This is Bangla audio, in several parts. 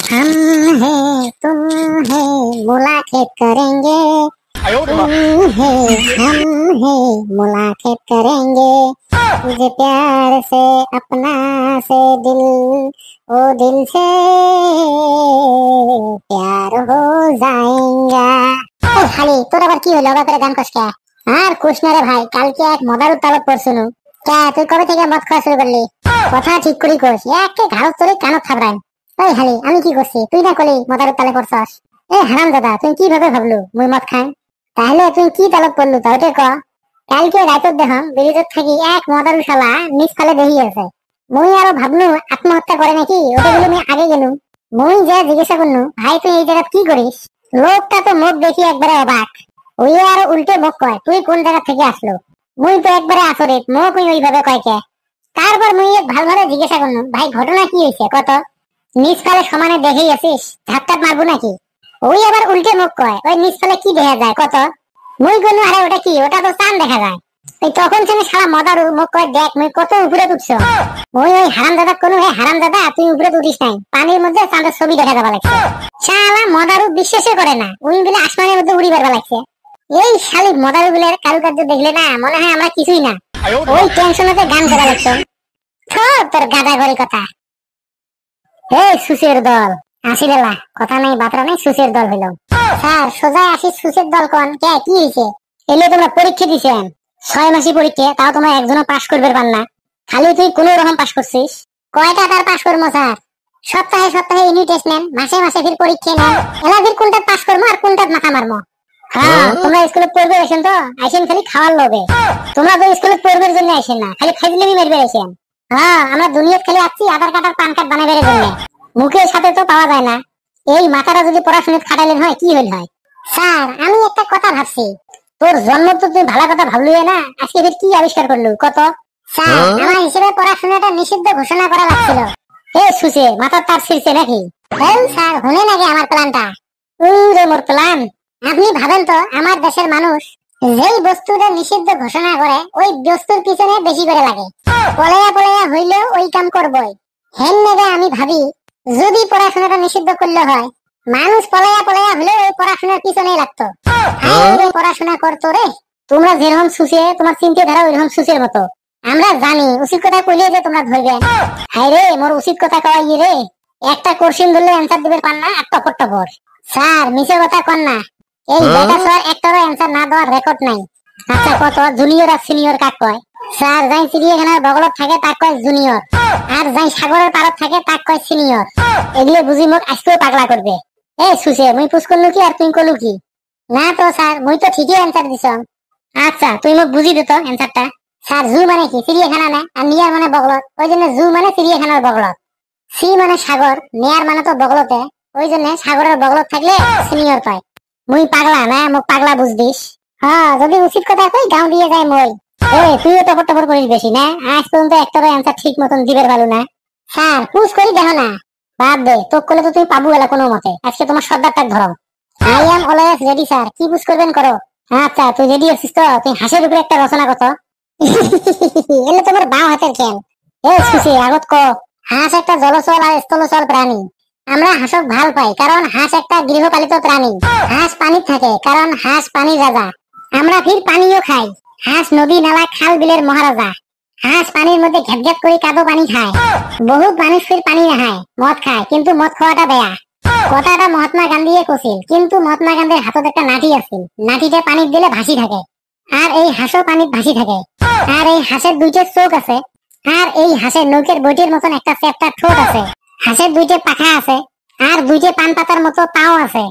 हम हैं तुम है मुलाकात करेंगे, तुम है हम है मुलाकात करेंगे, तुझे प्यार से अपना से दिल ओ दिल से प्यार हो जाएगा। খালি তোর আবার কি হলো? আবার গান কষ্ট আর কোশ না রে ভাই, কালকে এক মদার তালব পড়ছুনু। তুই কবে থেকে মদ খাওয়া শুরু করলি? কথা ঠিক করি কোশ, একে ঘাড় তোরে কানত থাবড়াই। ওই হালি আমি কি করছি? তুই না কলি মদার তালে পড়ছস? এ হারাম দাদা, তুই কিভাবে ভাবলু মুই মদ খাই? তাহলে তুই কি তালব পড়লু তা ওটা ক। কালকে রাতত দেখম বেরিজত থাকি এক মদারু শালা নিচ ফালে দেহি আছে। মুই আরো ভাবলু আত্মহত্যা করে নাকি, ওটা বলে মুই আগে গেলু। মুই যা জিজ্ঞাসা করলু, ভাই তুই এই জায়গা কি করিস? লোকটা তো মুখ দেখি একবারে অবাক। ওই আরো উল্টে মুখ কয়, তুই কোন জায়গা থেকে আসলো? মুই তো একবারে আসরিত, মুখ ওইভাবে কয় কে। তারপর মুই ভালো জিজ্ঞাসা করলু, ভাই ঘটনা কি হয়েছে কত? নিচ ফালে সমানে দেখেই আছিস, ধাক্কাত মারবো নাকি? ওই আবার উল্টে মুখ কয়, ওই নিচ ফালে কি দেখা যায় কত? মুই কোনো আরে ওটা কি? ওটা তো চাঁদ দেখা যায়। ওই তখন থেকে সারা মদারু মুখ কয়, দেখ মুই কত উপরে উঠছ। ওই হারাম দাদা কোনো হারাম দাদা তুই উপরে উঠিস নাই, পানির মধ্যে চাঁদের ছবি দেখা যাবা লাগছে। শালা মদারু বিশ্বাসই করে না, উনি বলে আসমানের মধ্যে উড়ি বেরবা লাগছে। এই শালি মদারু গুলোর কারুকার্য দেখলে না মনে হয় আমরা কিছুই না। ওই টেনশনতে গান করা লাগছো। তোর গাদা গড়ি কথা। এই সুসের দল আসিলেলা, কথা নেই বাতরা নেই, সুসের দল হইল। স্যার সোজা আসি সুসের দল কোন কে কি হয়েছে? এলে তোমরা পরীক্ষা দিছেন 6 মাসি পরীক্ষা, তাও তোমরা একজনও পাস করবে পার না। খালি তুই কোন রকম পাস করছিস? কয়টা তার পাস করবো স্যার? সপ্তাহে সপ্তাহে ইউনিট টেস্ট নেন, মাসে মাসে ফির পরীক্ষা নেন। এলা ফির কোনটা পাস করবো আর কোনটা মাথা মারবো? হ্যাঁ তোমরা স্কুলে পড়বে আসেন তো আসেন খালি খাওয়ার লোভে। তোমরা তো স্কুলে পড়বার জন্য আসেন না, খালি খাইজলেমি মারবে আসেন। হ্যাঁ আমরা দুনিয়াত খালি আসছি আধার কার্ড আর পান কার্ড বানাবার জন্য, মুখের সাথে তো পাওয়া যায় না। এই মাথাটা যদি পড়াশোনা খাটালেন হয় কি হইল হয়? স্যার আমি একটা কথা ভাবছি, তোর জন্ম তো তুই ভালো কথা ভাবলু না, আজকে ফির কি আবিষ্কার করলু কত? স্যার আমার হিসেবে পড়াশোনাটা নিষিদ্ধ ঘোষণা করা লাগছিল। এ সুসে মাথার তার ছিড়ছে নাকি? স্যার শুনেন আগে আমার প্ল্যানটা। মোর প্ল্যান আপনি ভাবেন তো, আমার দেশের মানুষ যেই বস্তুটা নিষিদ্ধ ঘোষণা করে ওই বস্তুর পিছনে বেশি করে লাগে। পলায়া পলায়া হইলেও ওই কাম করবই। হেন নেগা আমি ভাবি যদি পড়াশোনাটা নিষিদ্ধ করলে হয়, মানুষ পলায়া পলায়া হলেও ওই পড়াশোনার পিছনেই লাগতো। পড়াশোনা করতো রে। তোমরা যেরকম সুসে, তোমার চিন্তাধারা ওইরকম সুসের মতো। আমরা জানি উচিত কথা কইলে যে তোমরা ধরবে। হাই রে মোর উচিত কথা কয় রে, একটা কোশ্চেন ধরলে অ্যান্সার দিবে পার না, আর টপর টপর। স্যার মিছে কথা কন না, এই বেটা স্যার একটারও অ্যান্সার না দেওয়ার রেকর্ড নাই। আচ্ছা কত জুনিয়র আর সিনিয়র কাক কয়? স্যার যাই চিড়িয়াখানার বগলত থাকে তাক কয় জুনিয়র, আর যাই সাগরের পারত থাকে তাক কয় সিনিয়র। এগুলো বুঝি মোক আজকেও পাগলা করবে। এ সুসে মুই পুষ করলু কি আর তুই করলু কি? না তো স্যার মুই তো ঠিকই অ্যান্সার দিছ। আচ্ছা তুই মোক বুঝি দে তো অ্যান্সারটা। স্যার জু মানে কি? চিড়িয়াখানা না, আর নিয়ার মানে বগলত, ওই জন্য জু মানে চিড়িয়াখানার বগলত। সি মানে সাগর, নেয়ার মানে তো বগলতে, ওই জন্য সাগরের বগলত থাকলে সিনিয়র পায়। মুই পাগলা না, মোক পাগলা বুঝদিস? হ্যাঁ যদি উচিত কথা কই গাঁও দিয়ে যায় মই। তুইও টপর টপর করিস বেশি না, আজ পর্যন্ত একটারও অ্যান্সার ঠিক মতন দিবের ভালো না। স্যার পুষ করি দেখো না, বাদ দে তোক করলে তো তুমি পাবো এলা কোনো মতে। আজকে তোমার সর্দারটাক ধরো। I am always ready sir, কি পুষ করবেন করো। আচ্ছা তুই রেডি আছিস তো? তুই হাঁসের উপরে একটা রচনা কত। এলে তোমার বাঁ হাতের খেল। সুসি আগত ক। হাঁস একটা জলচল আর স্থলচল প্রাণী। আমরা হাঁসক ভাল পাই কারণ হাঁস একটা গৃহপালিত প্রাণী। হাঁস পানিত থাকে কারণ হাঁস পানির রাজা। আমরা ফির পানিও খাই। হাঁস নদী নালা খাল বিলের মহারাজা। হাঁস পানির মধ্যে ঘ্যাপ ঘ্যাপ করে কাদো পানি খায়। বহুত মানুষ ফির পানি নাহায়, মদ খায়, কিন্তু মদ খাওয়াটা বেয়া। কথাটা মহাত্মা গান্ধীয়ে কছিল, কিন্তু মহাত্মা গান্ধীর হাতত একটা নাঠি আছিল, নাঠিটা পানিত দিলে ভাসি থাকে। আর এই হাঁসও পানিত ভাসি থাকে। আর এই হাঁসের দুইটা চোখ আছে। আর এই হাঁসের নৌকের বইটির মতন একটা চ্যাপ্টার ঠোঁট আছে। হাঁসের দুইটা পাখা আছে। আর দুইটা পান পাতার মতো পাও আছে।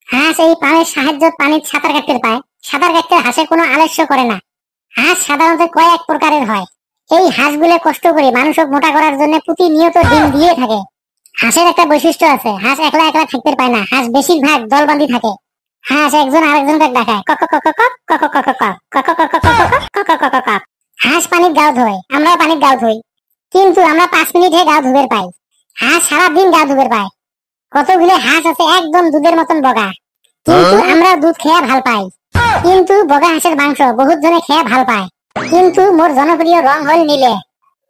হাঁস এই পায়ের সাহায্যে পানির সাঁতার কাটতে পায়। সাঁতার কাটতে হাঁসে কোনো আলস্য করে না। হাঁস সাধারণত কয়েক প্রকারের হয়। এই হাঁসগুলো কষ্ট করে মানুষক মোটা করার জন্য প্রতিনিয়ত ডিম দিয়ে থাকে। হাঁসের একটা বৈশিষ্ট্য আছে, হাঁস একলা একলা থাকতে পায় না, হাঁস বেশিরভাগ দলবান্ধি থাকে। হাঁস একজন আরেকজনকে ডাকায় কক কক কক কক কক কক কক কক কক কক কক কক কক। হাঁস পানির গাও ধোয়, আমরাও পানির গাও ধুই, কিন্তু আমরা 5 মিনিটে গাও ধুবের পাই। হাঁস সারাদিন গাও ধুবের পায়। কতগুলো হাঁস আছে একদম দুধের মতন বগা, কিন্তু আমরা দুধ খেয়ে ভাল পাই। কিন্তু বগা হাঁসের মাংস বহুত জনে খেয়ে ভাল পায়। কিন্তু মোর জনপ্রিয় রং হল নীলে।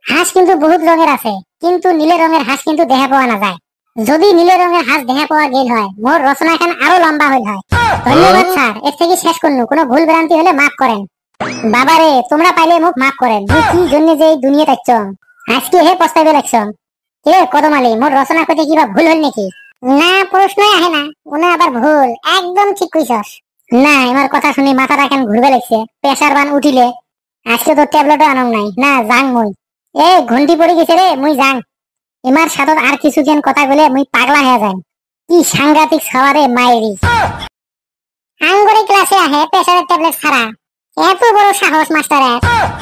হাঁস কিন্তু বহুত রঙের আছে, কিন্তু নীলে রঙের হাঁস কিন্তু দেখা পাওয়া না যায়। যদি নীল রঙের হাঁস দেখা পাওয়া গেল হয় মোর রচনা খান আরো লম্বা হইল হয়। ধন্যবাদ স্যার, এর থেকে শেষ করনু, কোনো ভুল ভ্রান্তি হলে মাফ করেন। বাবারে তোমরা পাইলে মুখ মাফ করেন, মুই কি জন্য যে এই দুনিয়া থাকছ আজকে হে পস্তাইবে লাগছ। এ কদমালি মোর রচনা কইতে কিবা ভুল হল নাকি? না, প্রশ্নই আহে না, ওনা আবার ভুল, একদম ঠিক কইছস। না, আমার কথা শুনি মাথাটা কেন ঘুরবে লাগছে, প্রেসার বান উঠিলে। আজকে তো ট্যাবলেটও আনং নাই, না যাং মুই। এ ঘন্টি পড়ে গেছে রে, মুই যাং। এমার সাথে আর কিছু যেন কথা বলে মুই পাগলা হয়ে যাই। কি সাংঘাতিক খাওয়ারে মায়েরি। আঙ্গুরি ক্লাসে আহে প্রেসারের ট্যাবলেট ছাড়া, এত বড় সাহস মাস্টারের।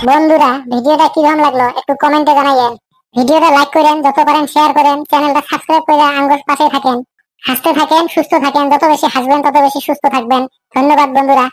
বন্ধুরা ভিডিওটা কিরকম লাগলো একটু কমেন্টে জানাইয়েন। ভিডিওটা লাইক করেন, যত পারেন শেয়ার করেন, চ্যানেলটা সাবস্ক্রাইব করে আঙ্গুর পাশে থাকেন। হাসতে থাকেন, সুস্থ থাকেন, যত বেশি হাসবেন তত বেশি সুস্থ থাকবেন। ধন্যবাদ বন্ধুরা।